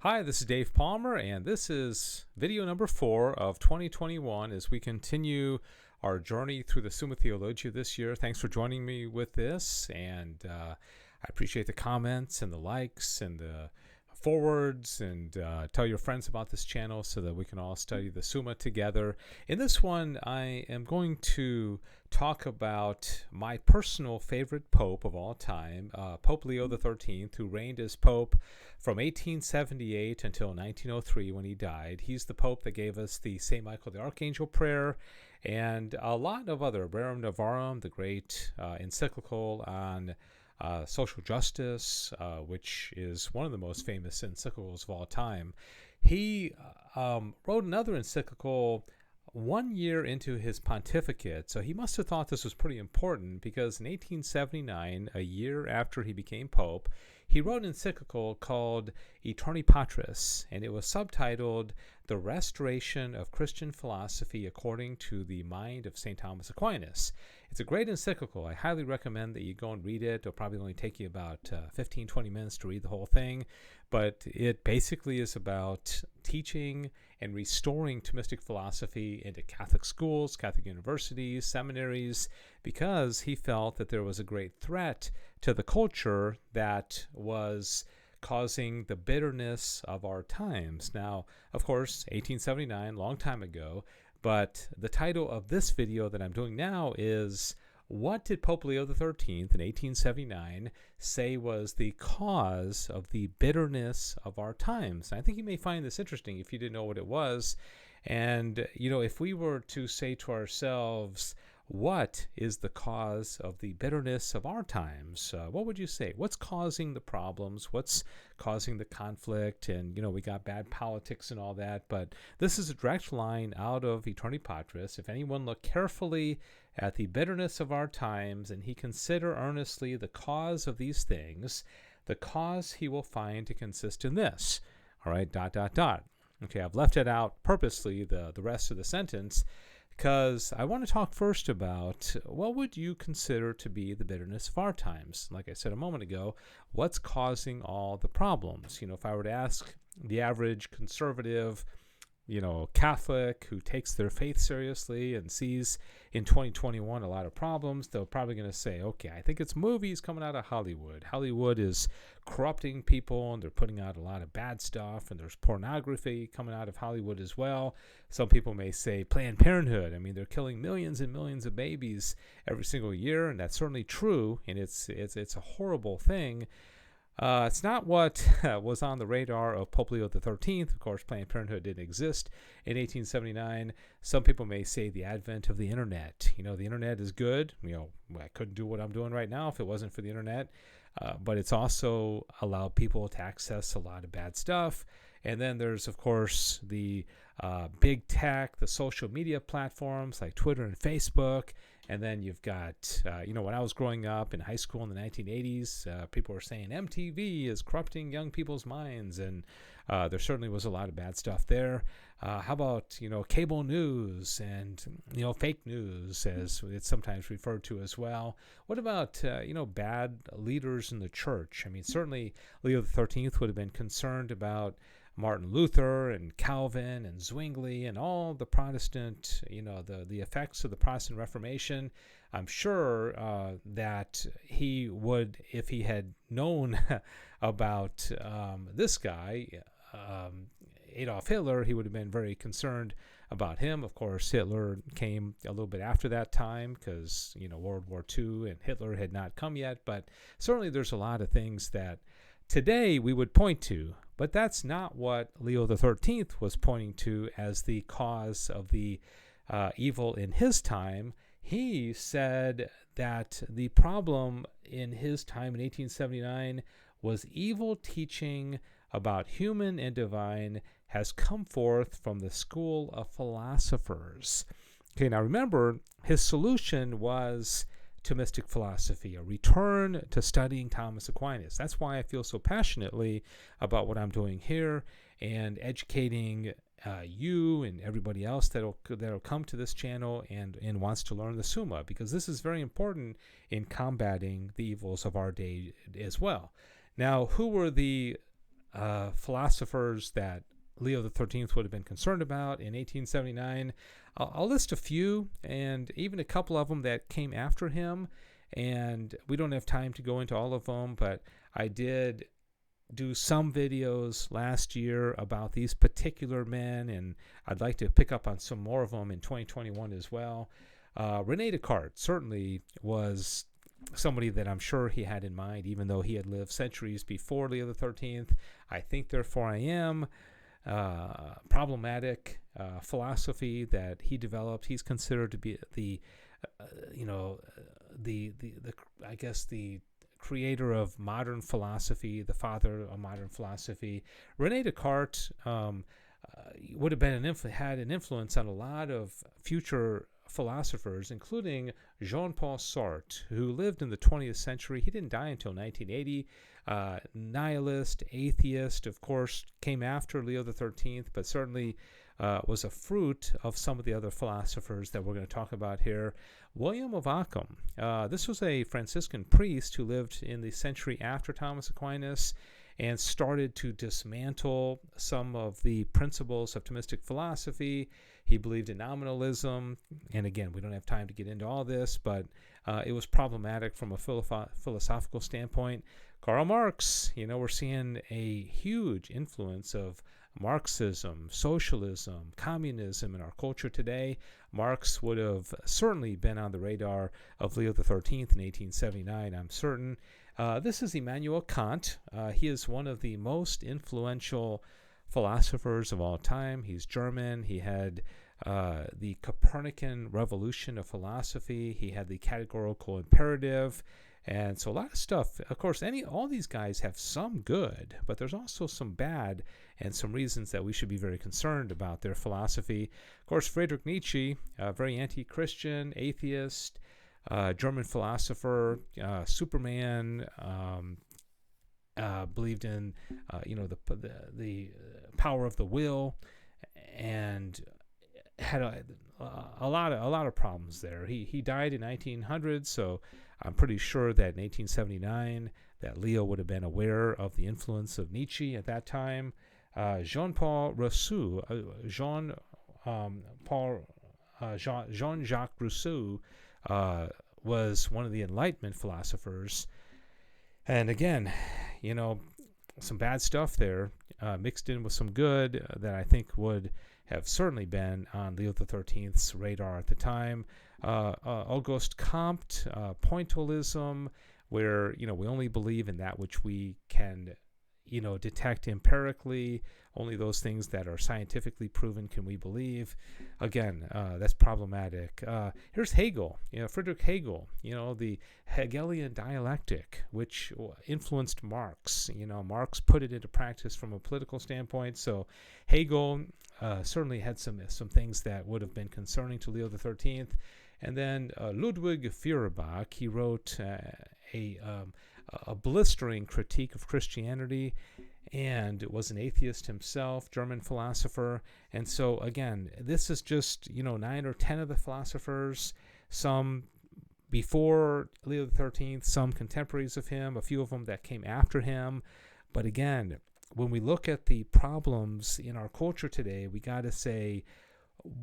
Hi, this is Dave Palmer, and this is video number 4 of 2021 as we continue our journey through the Summa Theologia this year. Thanks for joining me with this, and I appreciate the comments and the likes and the forwards, and tell your friends about this channel so that we can all study the Summa together. In this one, I am going to talk about my personal favorite pope of all time, Pope Leo XIII, who reigned as pope from 1878 until 1903 when he died. He's the pope that gave us the St. Michael the Archangel prayer and a lot of other, Rerum Novarum, the great encyclical on social justice, which is one of the most famous encyclicals of all time. He wrote another encyclical 1 year into his pontificate, so he must have thought this was pretty important, because in 1879, a year after he became pope, he wrote an encyclical called Aeterni Patris, and it was subtitled The Restoration of Christian Philosophy According to the Mind of St. Thomas Aquinas. It's a great encyclical. I highly recommend that you go and read it. It'll probably only take you about 15-20 minutes to read the whole thing, but it basically is about teaching and restoring Thomistic philosophy into Catholic schools, Catholic universities, seminaries, because he felt that there was a great threat to the culture that was causing the bitterness of our times. Now, of course, 1879, long time ago, but the title of this video that I'm doing now is, what did Pope Leo XIII in 1879 say was the cause of the bitterness of our times? And I think you may find this interesting if you didn't know what it was. And, if we were to say to ourselves, what is the cause of the bitterness of our times? What would you say? What's causing the problems? What's causing the conflict? And, we got bad politics and all that. But this is a direct line out of Aeterni Patris. If anyone look carefully at the bitterness of our times, and he consider earnestly the cause of these things, the cause he will find to consist in this. All right, ... Okay, I've left it out purposely, the rest of the sentence, because I want to talk first about what would you consider to be the bitterness of our times. Like I said a moment ago, what's causing all the problems? If I were to ask the average conservative, Catholic who takes their faith seriously and sees in 2021 a lot of problems, they're probably going to say, okay, I think it's movies coming out of Hollywood. Hollywood is corrupting people, and they're putting out a lot of bad stuff, and there's pornography coming out of Hollywood as well. Some people may say Planned Parenthood. I mean, they're killing millions and millions of babies every single year, and that's certainly true, and it's a horrible thing. It's not what was on the radar of Pope Leo XIII. Of course, Planned Parenthood didn't exist in 1879. Some people may say the advent of the internet. The internet is good. I couldn't do what I'm doing right now if it wasn't for the internet. But it's also allowed people to access a lot of bad stuff. And then there's, of course, the big tech, the social media platforms like Twitter and Facebook. And then you've got, when I was growing up in high school in the 1980s, people were saying MTV is corrupting young people's minds. And there certainly was a lot of bad stuff there. How about, cable news and, fake news, as it's sometimes referred to as well? What about, bad leaders in the church? I mean, certainly Leo XIII would have been concerned about Martin Luther and Calvin and Zwingli and all the Protestant, the effects of the Protestant Reformation. I'm sure that he would, if he had known about this guy, Adolf Hitler, he would have been very concerned about him. Of course, Hitler came a little bit after that time because, World War II and Hitler had not come yet. But certainly there's a lot of things that today we would point to. But that's not what Leo XIII was pointing to as the cause of the evil in his time. He said that the problem in his time in 1879 was evil teaching about human and divine has come forth from the school of philosophers. Okay, now remember, his solution was Thomistic philosophy, a return to studying Thomas Aquinas. That's why I feel so passionately about what I'm doing here and educating you and everybody else that'll come to this channel and wants to learn the Summa, because this is very important in combating the evils of our day as well. Now, who were the philosophers that Leo XIII would have been concerned about in 1879. I'll list a few, and even a couple of them that came after him, and we don't have time to go into all of them, but I did do some videos last year about these particular men, and I'd like to pick up on some more of them in 2021 as well. René Descartes certainly was somebody that I'm sure he had in mind, even though he had lived centuries before Leo XIII. I think, therefore I am. Problematic philosophy that he developed. He's considered to be the I guess the creator of modern philosophy, the father of modern philosophy. René Descartes would have been had an influence on a lot of future philosophers, including Jean-Paul Sartre, who lived in the 20th century. He didn't die until 1980. Nihilist, atheist, of course, came after Leo XIII, but certainly was a fruit of some of the other philosophers that we're going to talk about here. William of Occam. This was a Franciscan priest who lived in the century after Thomas Aquinas and started to dismantle some of the principles of Thomistic philosophy. He believed in nominalism, and again, we don't have time to get into all this, but it was problematic from a philosophical standpoint. Karl Marx, we're seeing a huge influence of Marxism, socialism, communism in our culture today. Marx would have certainly been on the radar of Leo XIII in 1879, I'm certain. This is Emmanuel Kant. He is one of the most influential philosophers of all time. He's German. He had the Copernican revolution of philosophy. He had the categorical imperative. And so a lot of stuff. Of course, all these guys have some good, but there's also some bad and some reasons that we should be very concerned about their philosophy. Of course, Friedrich Nietzsche, very anti-Christian, atheist, German philosopher, Superman, believed in the power of the will, and had a lot of problems there. He died in 1900, so I'm pretty sure that in 1879 that Leo would have been aware of the influence of Nietzsche at that time. Jean-Jacques Rousseau was one of the Enlightenment philosophers. And again, some bad stuff there mixed in with some good that I think would have certainly been on Leo XIII's radar at the time. Auguste Comte, pointillism, where we only believe in that which we can detect empirically. Only those things that are scientifically proven can we believe. Again, that's problematic. Here's Hegel, Friedrich Hegel, the Hegelian dialectic, which influenced Marx. Marx put it into practice from a political standpoint. So Hegel certainly had some things that would have been concerning to Leo XIII. And then Ludwig Feuerbach, he wrote a blistering critique of Christianity, and was an atheist himself, German philosopher. And so again, this is just 9 or 10 of the philosophers, some before Leo XIII, some contemporaries of him, a few of them that came after him. But again, when we look at the problems in our culture today, we got to say,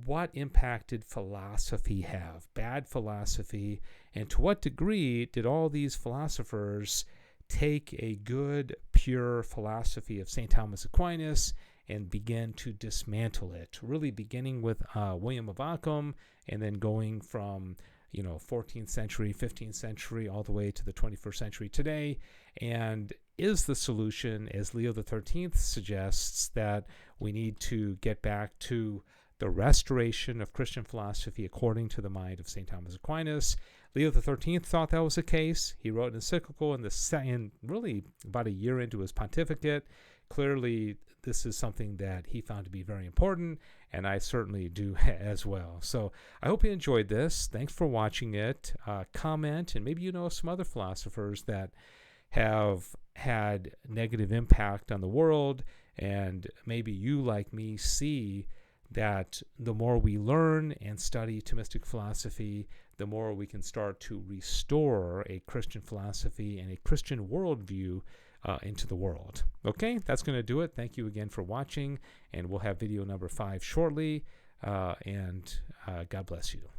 what impact did philosophy have? Bad philosophy. And to what degree did all these philosophers take a good, pure philosophy of St. Thomas Aquinas and begin to dismantle it? Really beginning with William of Occam, and then going from 14th century, 15th century, all the way to the 21st century today. And is the solution, as Leo XIII suggests, that we need to get back to the restoration of Christian philosophy according to the mind of St. Thomas Aquinas? Leo XIII thought that was the case. He wrote an encyclical in really about a year into his pontificate. Clearly, this is something that he found to be very important, and I certainly do as well. So I hope you enjoyed this. Thanks for watching it. Comment, and maybe some other philosophers that have had negative impact on the world, and maybe you, like me, see that the more we learn and study Thomistic philosophy, the more we can start to restore a Christian philosophy and a Christian worldview into the world. Okay, that's going to do it. Thank you again for watching, and we'll have video number 5 shortly, and God bless you.